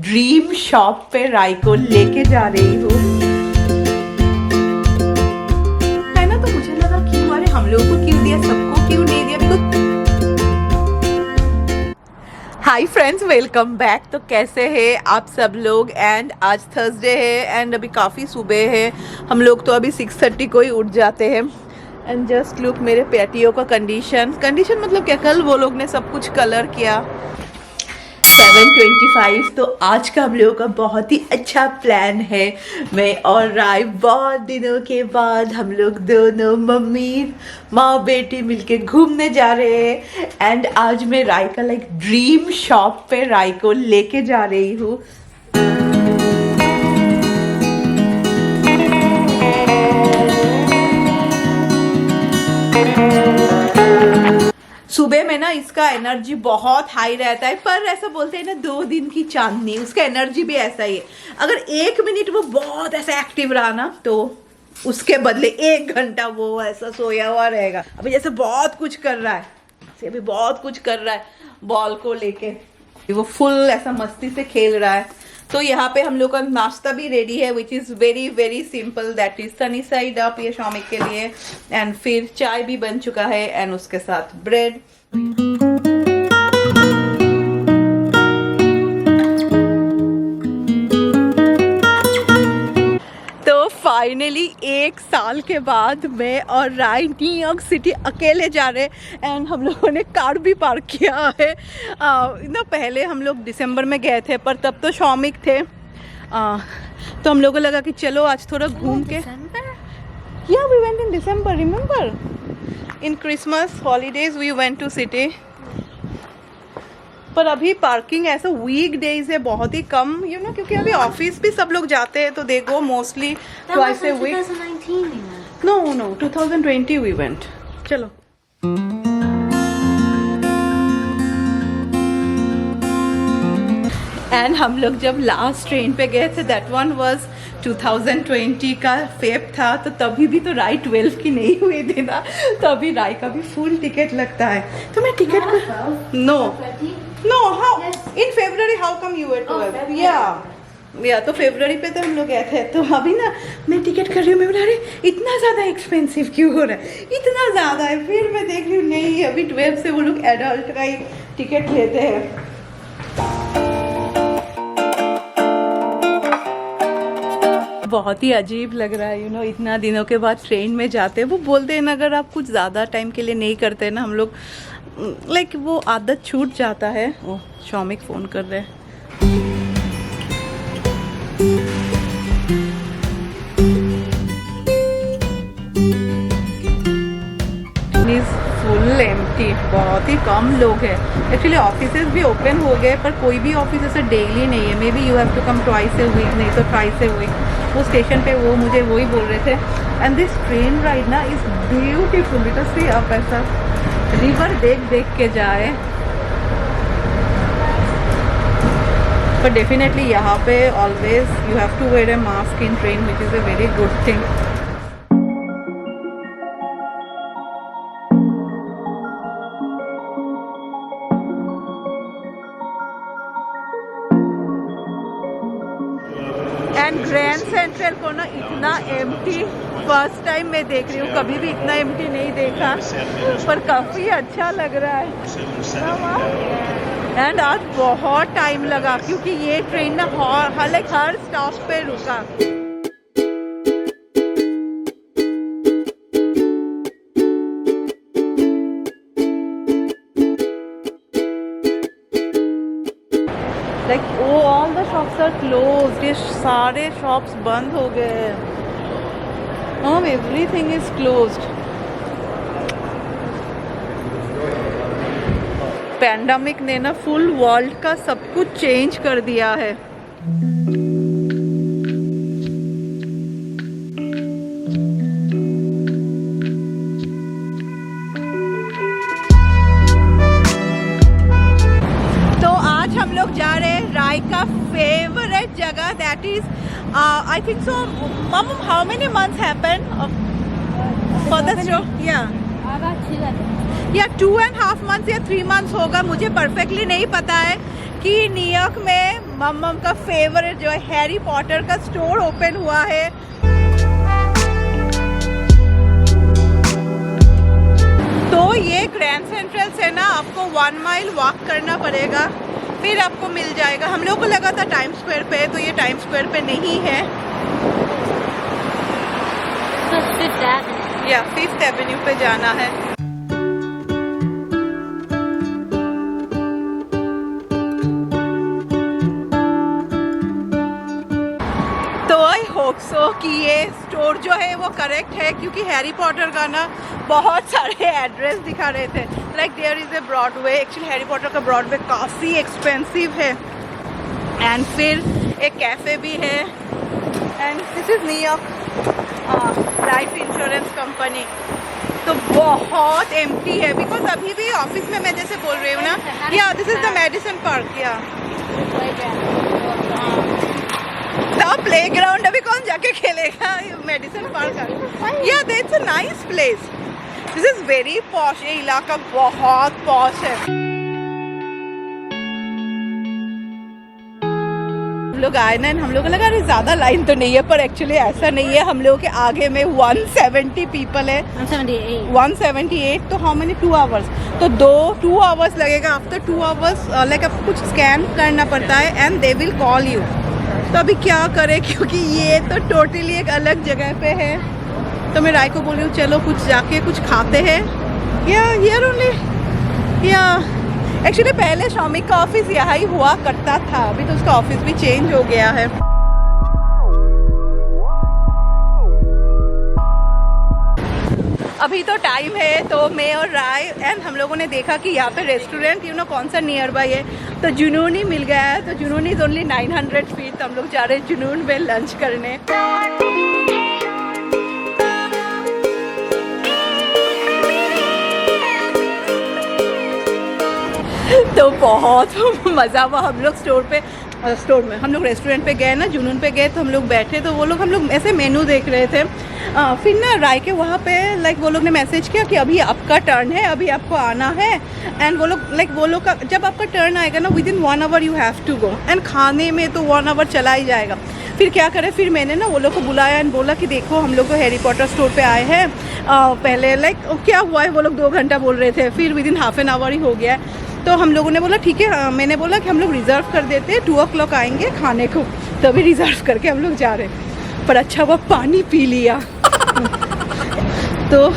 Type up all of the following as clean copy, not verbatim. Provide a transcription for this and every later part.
Dream shop पे राय को लेके जा रही हूँ, है ना। तो मुझे लगा कि अरे हम लोगों को क्यों दिया, सबको क्यों नहीं दिया। Hi friends, welcome back. तो कैसे हैं आप सब लोग। एंड आज थर्सडे है एंड अभी काफ़ी सुबह है। हम लोग तो अभी 6:30 को ही उठ जाते हैं। एंड जस्ट लुक मेरे पैटियो का कंडीशन मतलब क्या, कल वो लोग ने सब कुछ कलर किया। 7:25। तो आज का हम लोगों का बहुत ही अच्छा प्लान है। मैं और राय बहुत दिनों के बाद हम लोग दोनों माँ बेटी मिलके घूमने जा रहे हैं। एंड आज मैं राय का ड्रीम शॉप पे राय को लेके जा रही हूँ। सुबह में ना इसका एनर्जी बहुत हाई रहता है, पर ऐसा बोलते हैं ना 2 दिन की चांदनी, उसका एनर्जी भी ऐसा ही है। अगर 1 मिनट वो बहुत ऐसा एक्टिव रहा ना, तो उसके बदले 1 घंटा वो ऐसा सोया हुआ रहेगा। अभी जैसे बहुत कुछ कर रहा है, अभी बहुत कुछ कर रहा है बॉल को लेके, वो फुल ऐसा मस्ती से खेल रहा है। तो यहाँ पे हम लोग का नाश्ता भी रेडी है, which is very very simple, that is sunny side up, ये शॉमिक के लिए। एंड फिर चाय भी बन चुका है एंड उसके साथ ब्रेड। तो फाइनली 1 साल के बाद मैं और राय न्यूयॉर्क सिटी अकेले जा रहे हैं। एंड हम लोगों ने कार भी पार्क किया है। ना पहले हम लोग दिसंबर में गए थे, पर तब तो शॉमिक थे। तो हम लोगों को लगा कि चलो आज थोड़ा घूम के। Yeah we went in December, remember in Christmas holidays we went to city. पर अभी पार्किंग ऐसा वीक डेज है बहुत ही कम, क्योंकि अभी ऑफिस भी सब लोग जाते हैं, तो they go mostly twice a week. No 2020 we went. चलो एंड हम लोग जब लास्ट ट्रेन पे गए थे, दैट वन वाज 2020 का फेब था। तो तभी भी तो राय 12 की नहीं हुई थी ना, तो अभी राय का भी फुल टिकट लगता है। तो मैं ticket know how in February, how come you were 12? या तो फरवरी पे तो हम लोग गए थे। तो अभी ना मैं टिकट कर रही हूँ, मैं बोला अरे इतना ज़्यादा एक्सपेंसिव क्यों हो रहा है, इतना ज़्यादा है। फिर मैं देख रही हूँ नहीं, अभी 12 से वो लोग एडल्ट का ही टिकट लेते हैं। बहुत ही अजीब लग रहा है, इतना दिनों के बाद ट्रेन में जाते हैं। वो बोलते हैं ना, अगर आप कुछ ज़्यादा टाइम के लिए नहीं करते ना, हम लोग वो आदत छूट जाता है। ओह, शॉमिक फ़ोन कर रहे हैं। फुल एम्प्टी, बहुत ही कम लोग हैं। एक्चुअली ऑफिसेज भी ओपन हो गए, पर कोई भी ऑफिस ऐसा डेली नहीं है। May be you have to come twice a week, नहीं तो ट्वाइस ए वीक। वो स्टेशन पे वो मुझे वही बोल रहे थे। एंड दिस ट्रेन राइड ना इज़ ब्यूटीफुल, बिकॉज सी आप ऐसा रिवर देख के जाए। पर डेफिनेटली यहाँ पे always you have to wear a mask in train, which is a very good thing. And grand central को ना इतना एम्प्टी फर्स्ट टाइम मैं देख रही हूँ, कभी भी इतना एम्प्टी नहीं देखा, पर काफ़ी अच्छा लग रहा है। एंड आज बहुत टाइम लगा, क्योंकि ये ट्रेन ना हर स्टॉप पे रुका। All the shops are closed, ये सारे शॉप्स बंद हो गए हैं। Everything is closed. पैंडेमिक ने ना फुल वर्ल्ड का सब कुछ चेंज कर दिया है। हम लोग जा रहे हैं राय का फेवरेट जगह, that is I think so. Hmm, how many months happen for the show? या 2.5 मंथ्स या 3 मंथ्स होगा, मुझे परफेक्टली नहीं पता है। कि न्यूयॉर्क में मम्मम का फेवरेट जो है हैरी पॉटर का स्टोर ओपन हुआ है। तो ये ग्रैंड सेंट्रल से ना आपको 1 माइल वॉक करना पड़ेगा, फिर आपको मिल जाएगा। हम लोग को लगा था टाइम स्क्वायर पे, तो ये टाइम स्क्वायर पे नहीं है, या 5th एवेन्यू पे जाना है। तो आई होप सो कि ये स्टोर जो है वो करेक्ट है, क्योंकि हैरी पॉटर का ना बहुत सारे एड्रेस दिखा रहे थे। Like there is a Broadway, actually Harry Potter का ब्रॉडवे काफ़ी एक्सपेंसिव है। एंड फिर एक कैफ़े भी है। And this is New York life insurance company. तो बहुत एम्प्टी है, बिकॉज अभी भी ऑफिस में मैं जैसे बोल रही हूँ ना, yeah this is the Madison park. या तो प्लेग्राउंड अभी कौन जाके खेलेगा Madison park. Yeah that's a nice place, this is very posh. ये इलाका बहुत पॉश है। हम लोग आए ना, हम लोग को लगा अरे ज़्यादा लाइन तो नहीं है, पर एक्चुअली ऐसा नहीं है। हम लोगों के आगे में 170 पीपल है, 178। तो हाउ मेनी 2 आवर्स, तो 2 आवर्स लगेगा। आफ्टर 2 आवर्स लाइक आपको कुछ स्कैन करना पड़ता है and they will call you. तो अभी क्या करें, क्योंकि ये तो टोटली एक अलग जगह पे है। तो मैं राय को बोल रही हूँ चलो कुछ जाके कुछ खाते हैं, या हियर ओनली। या एक्चुअली पहले श्रमिक का ऑफिस यहाँ ही हुआ करता था, अभी तो उसका ऑफिस भी चेंज हो गया है। अभी तो टाइम है, तो मैं और राय एंड हम लोगों ने देखा कि यहाँ पे रेस्टोरेंट कौन सा नियर बाई है, तो जुनून ही मिल गया है। तो जुनून इज़ ओनली 900 फीट, तो हम लोग जा रहे हैं जुनून में लंच करने। तो बहुत मज़ा हुआ। हम लोग स्टोर में हम लोग रेस्टोरेंट पे गए ना, जुनून पे गए, तो हम लोग बैठे, तो वो लोग हम लोग ऐसे मेनू देख रहे थे। फिर ना राय के वहाँ पे लाइक वो लोग ने मैसेज किया कि अभी आपका टर्न है, अभी आपको आना है। एंड वो लोग का जब आपका टर्न आएगा ना, within 1 hour you have to go. And खाने में तो 1 आवर चला ही जाएगा। फिर क्या करें, फिर मैंने ना वो लोग को बुलाया एंड बोला कि देखो हम लोग तो हैरी पॉटर स्टोर पे आए हैं। पहले लाइक क्या हुआ है, वो लोग 2 घंटा बोल रहे थे, फिर within half an hour ही हो गया है। तो हम लोगों ने बोला ठीक है, मैंने बोला कि हम लोग रिज़र्व कर देते हैं, 2 o'clock आएंगे खाने को। तो अभी रिज़र्व करके हम लोग जा रहे हैं। पर अच्छा वो पानी पी लिया। तो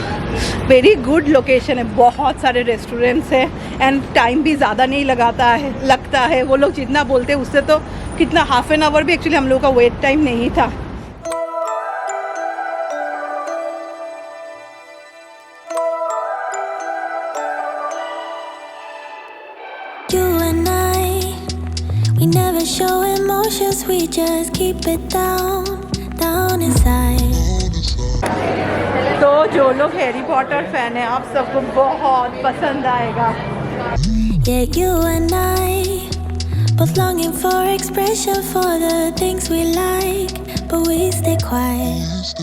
वेरी गुड लोकेशन है, बहुत सारे रेस्टोरेंट्स हैं एंड टाइम भी ज़्यादा नहीं लगता है। वो लोग जितना बोलते हैं उससे तो कितना हाफ एन आवर भी एक्चुअली हम लोग का वेट टाइम नहीं था। We never show emotions, we just keep it down inside. तो जो लोग हैरी पॉटर फैन है, आप सबको बहुत पसंद आएगा। Yeah, you and I both longing for expression for the things we like, but we stay quiet.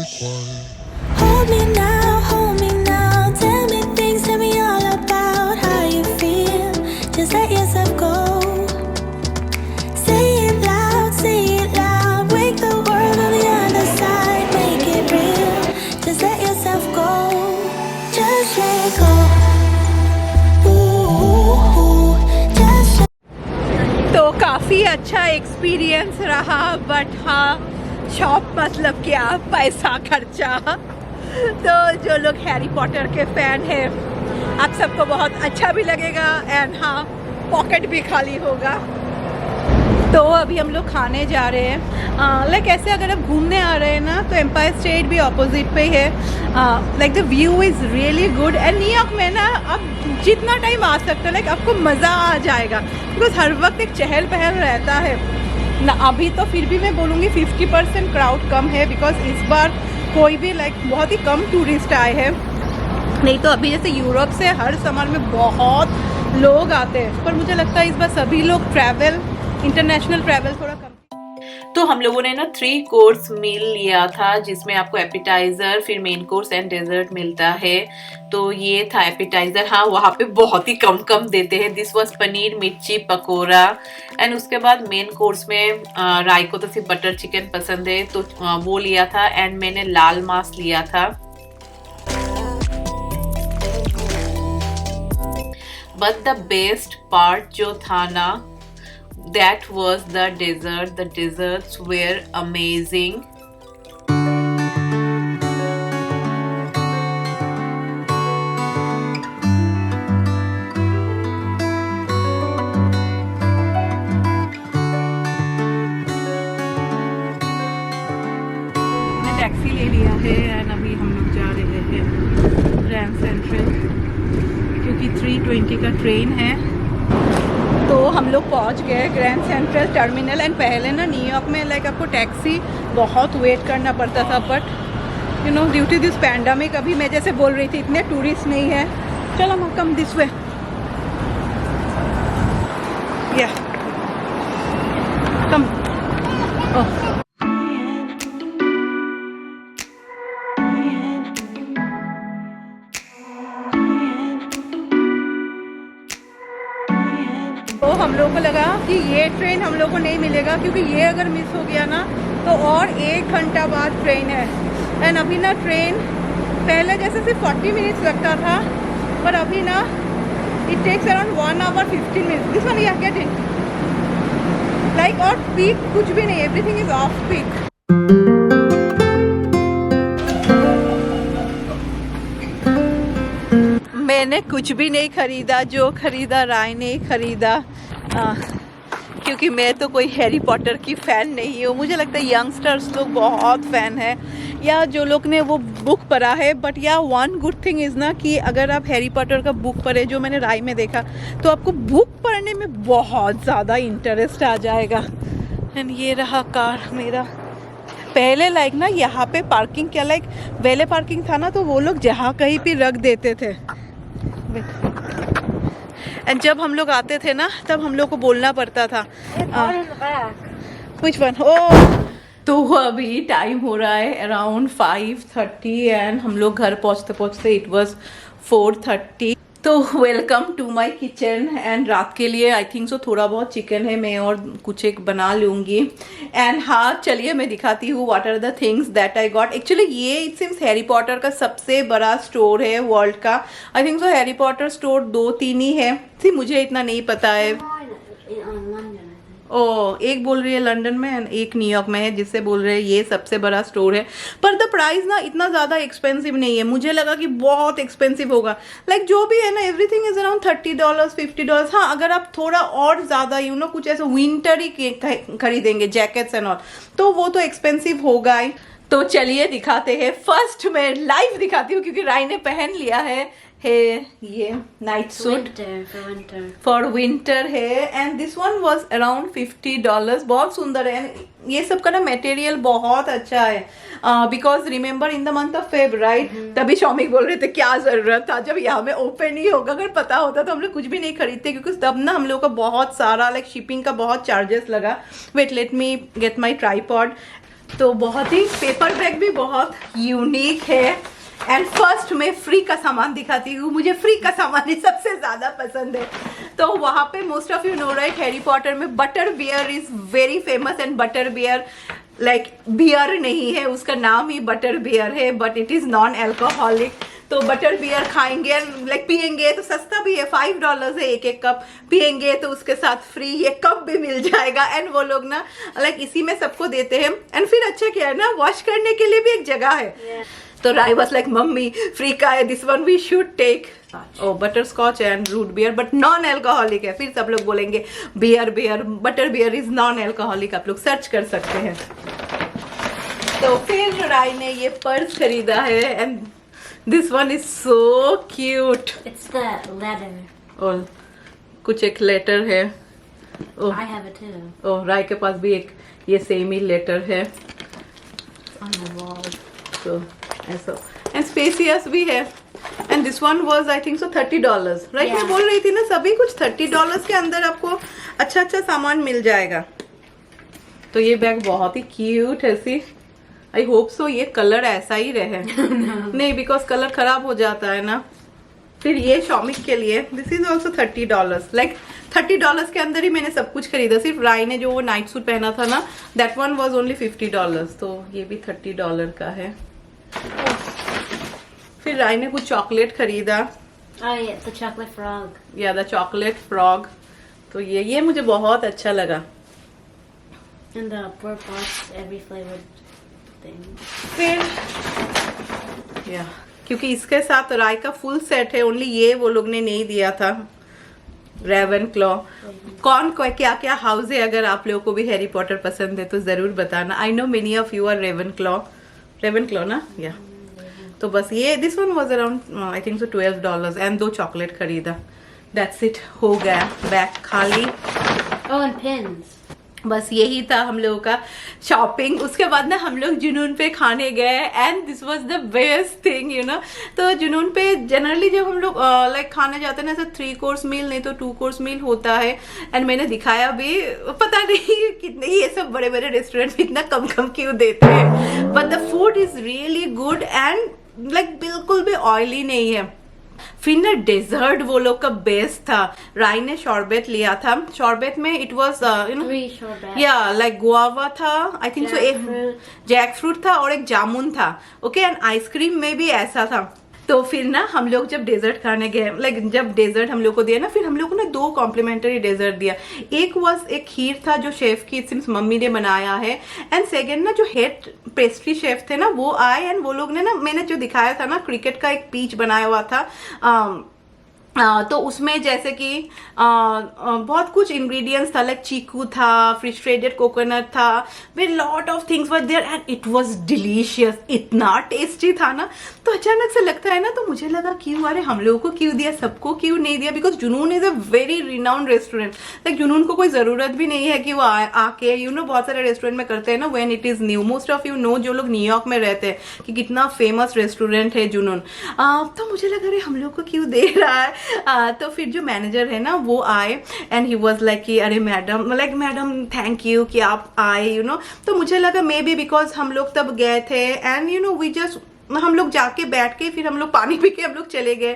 Hold me now, tell me things, tell me all about how you feel. Just let yourself go. Say it loud, wake the world on the other side, make it real. Just let yourself go, just let go. Ooh, just let... तो काफ़ी अच्छा experience रहा, but हाँ shop मतलब क्या, पैसा खर्चा। तो जो लोग हैरी पॉटर के फ़ैन हैं, आप सबको बहुत अच्छा भी लगेगा एंड हाँ पॉकेट भी खाली होगा। तो अभी हम लोग खाने जा रहे हैं। लाइक ऐसे अगर आप घूमने आ रहे हैं ना, तो एम्पायर स्टेट भी ऑपोजिट पे ही है। Like the view is really good. And New York में ना आप जितना टाइम आ सकते हो, लाइक आपको मज़ा आ जाएगा, बिकॉज हर वक्त एक चहल पहल रहता है ना। अभी तो फिर भी मैं बोलूँगी 50% क्राउड कम है, बिकॉज इस बार कोई भी लाइक बहुत ही कम टूरिस्ट आए हैं। नहीं तो अभी जैसे यूरोप से हर समर में बहुत लोग आते हैं, पर मुझे लगता है इस बार सभी लोग इंटरनेशनल ट्रैवल थोड़ा कम। तो हम लोगों ने ना 3 कोर्स मील लिया था, जिसमें आपको एपिटाइजर, फिर मेन कोर्स एंड डेजर्ट मिलता है। तो ये था एपिटाइजर। हाँ, वहाँ पे बहुत ही कम देते हैं। दिस वाज पनीर मिर्ची पकोड़ा। एंड उसके बाद मेन कोर्स में राय को तो सिर्फ बटर चिकन पसंद है, तो वो लिया था। एंड मैंने लाल मांस लिया था। बट द बेस्ट पार्ट जो था ना, that was the dessert. The desserts were amazing. मैं टैक्सी ले लिया है एंड अभी हम लोग जा रहे हैं ग्रैंड सेंट्रल, क्योंकि 3:20 का ट्रेन है। तो हम लोग पहुंच गए ग्रैंड सेंट्रल टर्मिनल। एंड पहले ना न्यूयॉर्क में लाइक आपको टैक्सी बहुत वेट करना पड़ता था, but you know due to this pandemic, अभी मैं जैसे बोल रही थी इतने टूरिस्ट नहीं है। चलो हम कम दिस वे, या कम। ओह, तो हम लोगों को लगा कि ये ट्रेन हम लोग को नहीं मिलेगा, क्योंकि ये अगर मिस हो गया ना तो और 1 घंटा बाद ट्रेन है। एंड अभी ना ट्रेन पहले जैसे सिर्फ 40 मिनट्स लगता था, पर अभी ना it takes around 1 hour 15 minutes। This one we are getting like, और पीक कुछ भी नहीं, एवरीथिंग इज ऑफ पीक। मैंने कुछ भी नहीं खरीदा, जो खरीदा राय ने खरीदा, क्योंकि मैं तो कोई हैरी पॉटर की फ़ैन नहीं हूँ। मुझे लगता है यंगस्टर्स लोग बहुत फ़ैन है, या जो लोग ने वो बुक पढ़ा है। बट या वन गुड थिंग इज़ ना कि अगर आप हैरी पॉटर का बुक पढ़े, जो मैंने राय में देखा, तो आपको बुक पढ़ने में बहुत ज़्यादा इंटरेस्ट आ जाएगा। एंड ये रहा कार मेरा। पहले लाइक ना यहाँ पे पार्किंग क्या लाइक वेले पार्किंग था ना, तो वो लोग जहाँ कहीं भी रख देते थे। एंड जब हम लोग आते थे ना, तब हम लोग को बोलना पड़ता था which one? तो अभी टाइम हो रहा है अराउंड 5:30 एंड हम लोग घर पहुँचते पहुँचते इट वाज 4:30। तो welcome to my kitchen. And रात के लिए आई थिंक सो थोड़ा बहुत चिकन है, मैं और कुछ एक बना लूँगी। एंड हाँ, चलिए मैं दिखाती हूँ what are the things that I got. Actually ये इट सिम्स हैरी पॉटर का सबसे बड़ा स्टोर है वर्ल्ड का। I think so Harry Potter store 2-3 ही है, सी मुझे इतना नहीं पता है। ओ, एक बोल रही है लंदन में एंड एक न्यूयॉर्क में है, जिससे बोल रहे हैं ये सबसे बड़ा स्टोर है। पर द प्राइस ना इतना ज़्यादा एक्सपेंसिव नहीं है, मुझे लगा कि बहुत एक्सपेंसिव होगा। लाइक जो भी है ना, एवरीथिंग इज अराउंड $30 $50। हाँ, अगर आप थोड़ा और ज़्यादा यू नो कुछ ऐसा विंटर ही खरीदेंगे, जैकेट्स एंड ऑल, तो वो तो एक्सपेंसिव होगा ही। तो चलिए दिखाते हैं। फर्स्ट मैं लाइव दिखाती हूँ, क्योंकि राय ने पहन लिया है ये नाइट सूट फॉर विंटर है। And this one was around $50। बहुत सुंदर है। ये सब का ना मटेरियल बहुत अच्छा है, because remember in the month of Feb right, तभी शौमिक बोल रहे थे क्या जरूरत था जब यहाँ में ओपन ही होगा। अगर पता होता तो हम लोग कुछ भी नहीं खरीदते, क्योंकि तब ना हम लोग का बहुत सारा लाइक शिपिंग का बहुत चार्जेस लगा। Wait, let me get my tripod. तो बहुत ही पेपर बैग भी बहुत यूनिक है। एंड फर्स्ट मैं फ्री का सामान दिखाती हूँ। मुझे फ्री का सामान ही सबसे ज़्यादा पसंद है। तो वहाँ पे most of you know right, Harry Potter में butter beer is very famous. And butter beer like beer नहीं है, उसका नाम ही बटर बियर है, but it is non alcoholic. तो बटर बियर खाएंगे लाइक पियेंगे तो सस्ता भी है, $5 है एक कप। पियेंगे तो उसके साथ फ्री ये कप भी मिल जाएगा। एंड वो लोग ना लाइक इसी में सबको देते हैं। एंड फिर अच्छा क्या है ना, वॉश करने के लिए भी एक जगह है। तो Rai was like mummy free का है, this one we should take. Oh, butterscotch and root beer, but non alcoholic है। फिर सब लोग बोलेंगे beer beer, butter beer is non alcoholic, आप लोग सर्च कर सकते हैं। तो फिर राय ने ये पर्स खरीदा है and this one is so cute. It's the letter. और कुछ एक लेटर है। I have it too. ओ, राय के पास भी एक ये सेम ही लेटर है। On the wall. तो ऐसा एंड स्पेसियस भी है। And this one was I think so $30 right. मैं बोल रही थी ना, सभी कुछ $30 के अंदर आपको अच्छा अच्छा सामान मिल जाएगा। तो ये बैग बहुत ही क्यूट है सी। आई होप सो ये कलर ऐसा ही रहे। नहीं, बिकॉज कलर खराब हो जाता है ना। फिर ये शॉमिक के लिए, दिस इज ऑल्सो $30, लाइक $30 के अंदर ही मैंने सब कुछ खरीदा। सिर्फ राय ने जो वो नाइट सूट पहना था ना, दैट वन वॉज ओनली $50, तो ये भी $30 का है। फिर राय ने कुछ चॉकलेट खरीदा। Oh yeah, the chocolate frog. या द चॉकलेट फ्रॉग, तो ये मुझे बहुत अच्छा लगा। And the box, every flavored thing. फिर या क्योंकि इसके साथ राय का फुल सेट है, ओनली ये वो लोग ने नहीं दिया था। रेवन क्लॉ, कौन क्या क्या हाउस है, अगर आप लोगों को भी हैरी पॉटर पसंद है तो जरूर बताना। I know many of you are Ravenclaw ना, या तो बस ये this one was around I think so $12 and 2 chocolate खरीदा। दैट्स इट, हो गया बैग खाली। Oh, and pins. बस यही था हम लोगों का शॉपिंग। उसके बाद ना हम लोग जुनून पे खाने गए and this was the best thing you know. तो जुनून पे जनरली जब हम लोग लाइक खाने जाते हैं ना, ऐसा 3 कोर्स मील नहीं तो 2 कोर्स मील होता है। एंड मैंने दिखाया भी, पता नहीं कितने ये सब बड़े बड़े रेस्टोरेंट में इतना कम कम क्यों देते हैं, but the food is really good and like बिल्कुल भी ऑयली नहीं है। फिर ना डेजर्ट वो लोग का बेस्ट था। राय ने शॉर्बेट लिया था, शॉर्बेट में it was you know 3 sorbets. या लाइक गुआवा था, आई थिंक सो, एक Jackfruit. जैक फ्रूट था और एक जामुन था। ओके, एंड आइसक्रीम में भी ऐसा था। तो फिर ना हम लोग जब डेजर्ट खाने गए, लाइक जब डेजर्ट हम लोग को दिया ना, फिर हम लोग को ना 2 कॉम्प्लीमेंट्री डेजर्ट दिया। एक खीर था जो शेफ की सिर्फ मम्मी ने बनाया है, एंड सेकंड ना जो हेड पेस्ट्री शेफ थे ना वो आए, एंड वो लोग ने ना, मैंने जो दिखाया था ना क्रिकेट का एक पीच बनाया हुआ था, तो उसमें जैसे कि बहुत कुछ इंग्रेडिएंट्स था, लाइक चीकू था, फ्रिस्ट्रेटेड कोकोनट था, with lot of things were there and it was delicious. इतना टेस्टी था ना, तो अचानक से लगता है ना, तो मुझे लगा क्यों, अरे हम लोगों को क्यों दिया, सबको क्यों नहीं दिया, बिकॉज जुनून is a very renowned restaurant. Like जुनून को कोई जरूरत भी नहीं है कि वो आके यू नो, बहुत सारे रेस्टोरेंट में करते हैं ना when it is new. Most of you no जो लोग न्यूयॉर्क में रहते हैं कि कितना फेमस रेस्टोरेंट है जुनून। तो मुझे लगा अरे हम लोग को क्यों दे रहा है। तो फिर जो मैनेजर है ना वो आए एंड ही वाज लाइक कि अरे मैडम थैंक यू कि आप आए यू नो। तो मुझे लगा मे बी बिकॉज हम लोग तब गए थे and you know we just, हम लोग जाके बैठ के फिर हम लोग पानी पी के हम लोग चले गए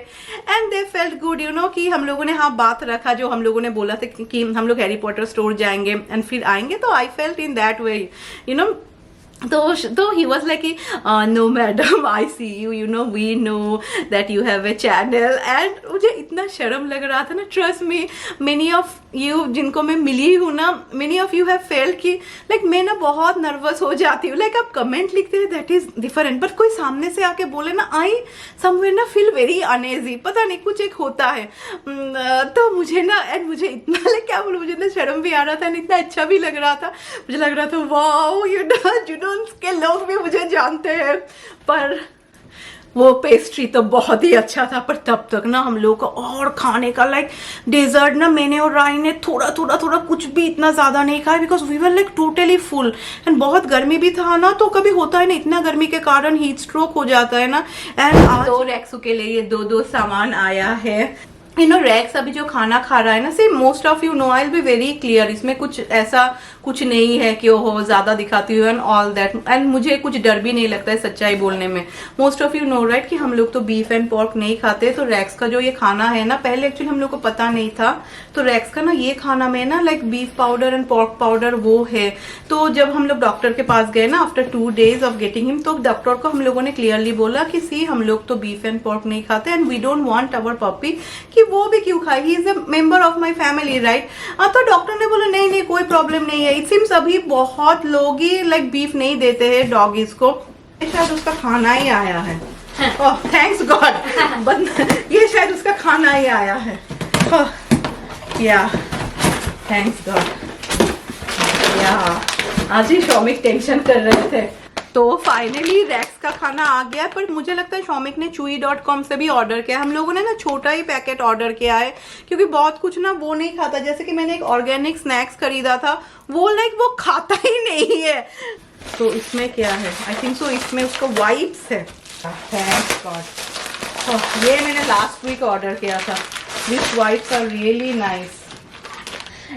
and they felt good you know, कि हम लोगों ने हाँ बात रखा जो हम लोगों ने बोला था कि हम लोग हैरी पॉटर स्टोर जाएंगे एंड फिर आएंगे। तो I felt in that way you know. तो he was like no madam I see you know we know that you have a channel and मुझे इतना शर्म लग रहा था ना। Trust me, many of you जिनको मैं मिली हूँ ना, many of you have felt कि like मैं ना बहुत नर्वस हो जाती हूँ। like आप कमेंट लिखते हैं that is different, but कोई सामने से आके बोले ना I somewhere ना feel very uneasy, पता नहीं कुछ एक होता है। तो मुझे ना एंड मुझे इतना like क्या बोलूं, मुझे इतना शर्म भी आ रहा था, इतना अच्छा भी लग रहा था। मुझे लग रहा था वाओ यू नो के लोग भी मुझे जानते हैं। पर वो पेस्ट्री तो बहुत ही अच्छा था, पर तब तक ना हम लोग को और खाने का लाइक डेजर्ट ना मैंने और राय ने थोड़ा कुछ भी इतना ज्यादा नहीं खाया because we were like totally full and बहुत गर्मी भी था ना। तो कभी होता है ना इतना गर्मी के कारण हीट स्ट्रोक हो जाता है ना। एंड आज 2 रैक्सों के लिए 2 सामान आया है। यू नो रैक्स अभी जो खाना खा रहा है ना, see most of you know I will be very clear, इसमें कुछ ऐसा कुछ नहीं है कि वो ज्यादा दिखाती हूँ एंड ऑल दैट, एंड मुझे कुछ डर भी नहीं लगता है सच्चाई बोलने में। Most of you know right कि हम लोग तो बीफ एंड पोर्क नहीं खाते। तो रैक्स का जो ये खाना है ना, पहले एक्चुअली हम लोग को पता नहीं था। तो रैक्स का ना ये खाना में ना like beef powder and pork powder वो है। तो जब हम लोग डॉक्टर के पास गए ना after 2 days of getting him, तो डॉक्टर को हम लोगों ने क्लियरली बोला कि सी हम लोग तो बीफ एंड पोर्क नहीं खाते and we don't want our puppy कि वो भी क्यों खाए, he is a member of my family right. तो डॉक्टर ने बोला नहीं कोई प्रॉब्लम नहीं है। इट सिम्स अभी बहुत लोग ही लाइक बीफ नहीं देते हैं डॉगीज को, शायद उसका खाना ही आया है। ओह थैंक्स गॉड, ये शायद उसका खाना ही आया है। या थैंक्स गॉड। या आज ही शौमिक टेंशन कर रहे थे। तो फाइनली रैक्स का खाना आ गया, पर मुझे लगता है शौमिक ने chewy.com से भी ऑर्डर किया। हम लोगों ने ना छोटा ही पैकेट ऑर्डर किया है क्योंकि बहुत कुछ ना वो नहीं खाता। जैसे कि मैंने एक ऑर्गेनिक स्नैक्स खरीदा था, वो लाइक वो खाता ही नहीं है। तो इसमें क्या है, आई थिंक सो इसमें उसका वाइप्स है। Thanks god. ये मैंने लास्ट वीक ऑर्डर किया था। This wipes are really nice.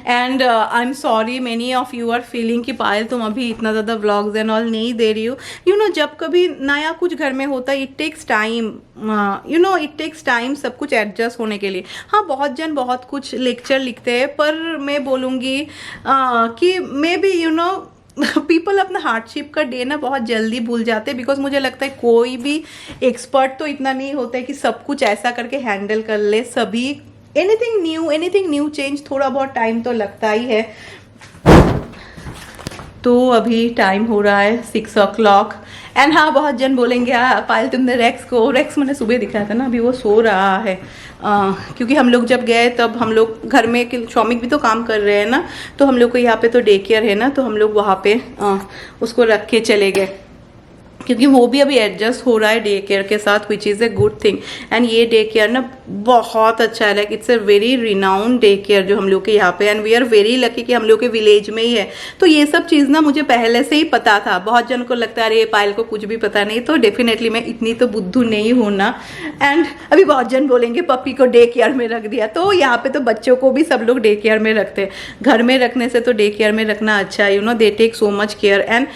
And I am sorry many of you are feeling कि पायल तुम अभी इतना ज़्यादा व्लॉग्स एंड ऑल नहीं दे रही हो. यू नो जब कभी नया कुछ घर में होता है it takes time, you know it takes time सब कुछ एडजस्ट होने के लिए. हाँ बहुत जन बहुत कुछ लेक्चर लिखते हैं, पर मैं बोलूँगी कि मे बी यू नो पीपल अपना हार्डशिप का डे ना बहुत जल्दी भूल जाते हैं. बिकॉज मुझे लगता है कोई भी एक्सपर्ट तो इतना नहीं होता है कि सब कुछ ऐसा करके हैंडल कर ले. सभी एनीथिंग न्यू चेंज थोड़ा बहुत टाइम तो लगता ही है. तो अभी टाइम हो रहा है 6 o'clock. एंड हाँ बहुत जन बोलेंगे पायल तुमने रेक्स मैंने सुबह दिखाया था ना, अभी वो सो रहा है. क्योंकि हम लोग जब गए तब हम लोग घर में शौमिक भी तो काम कर रहे हैं ना, तो हम लोग को यहाँ पे तो डे केयर है ना, तो हम लोग वहाँ पे उसको रख के चले गए. क्योंकि वो भी अभी एडजस्ट हो रहा है डे केयर के साथ, which is a good thing. And ये डे केयर ना बहुत अच्छा है, like it's a very renowned day care जो हम लोग के यहाँ पे. And we are very lucky कि हम लोग के विलेज में ही है. तो ये सब चीज़ ना मुझे पहले से ही पता था. बहुत जन को लगता है अरे पायल को कुछ भी पता नहीं, तो डेफिनेटली मैं इतनी तो बुद्धू नहीं हूँ ना. एंड अभी बहुत जन बोलेंगे पप्पी को डे केयर में रख दिया, तो यहाँ पे तो बच्चों को भी सब लोग डे केयर में रखते हैं. घर में रखने से तो डे केयर में रखना अच्छा है. You know they take so much care. And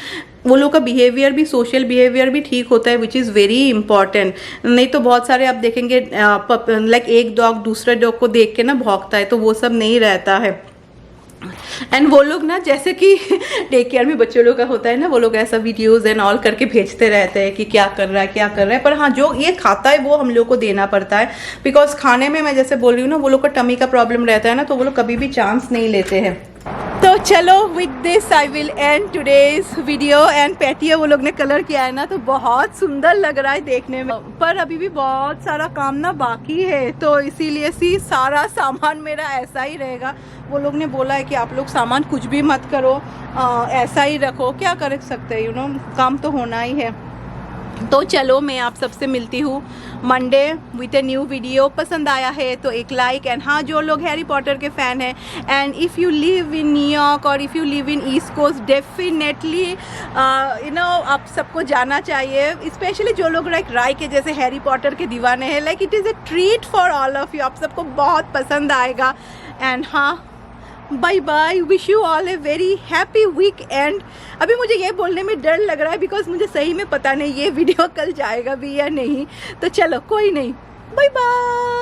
वो लोग का बिहेवियर भी, सोशल बिहेवियर भी ठीक होता है, विच इज़ वेरी इंपॉर्टेंट. नहीं तो बहुत सारे आप देखेंगे लाइक एक डॉग दूसरे डॉग को देख के ना भौंकता है, तो वो सब नहीं रहता है. एंड वो लोग ना जैसे कि डे केयर में बच्चों लोग का होता है ना, वो लोग ऐसा वीडियोज़ एंड ऑल करके भेजते रहते हैं कि क्या कर रहा है. पर हाँ जो ये खाता है वो हम लोग को देना पड़ता है. बिकॉज खाने में मैं जैसे बोल रही हूँ ना, वो लोग का टमी का प्रॉब्लम रहता है ना, तो वो लोग कभी भी चांस नहीं लेते हैं. तो चलो with this I will and today's video. And Petya वो लोग ने कलर किया है ना, तो बहुत सुंदर लग रहा है देखने में. पर अभी भी बहुत सारा काम ना बाकी है, तो इसीलिए सारा सामान मेरा ऐसा ही रहेगा. वो लोग ने बोला है कि आप लोग सामान कुछ भी मत करो, ऐसा ही रखो. क्या कर सकते हैं, यू नो काम तो होना ही है. तो चलो मैं आप सबसे मिलती हूँ Monday with a new video. पसंद आया है तो एक लाइक. एंड हाँ जो लोग हैरी पॉटर के फ़ैन हैं and if you live in न्यूयॉर्क York if you live in East Coast, definitely you know आप सबको जाना चाहिए. स्पेशली जो लोग लाइक राय के जैसे हैरी पॉटर के दीवाने हैं, like it is a treat for all of you. आप सबको बहुत पसंद आएगा. एंड हाँ bye bye, wish you all a very happy weekend. अभी मुझे ये बोलने में डर लग रहा है बिकॉज मुझे सही में पता नहीं ये वीडियो कल जाएगा भी या नहीं. तो चलो कोई नहीं, बाय बाय.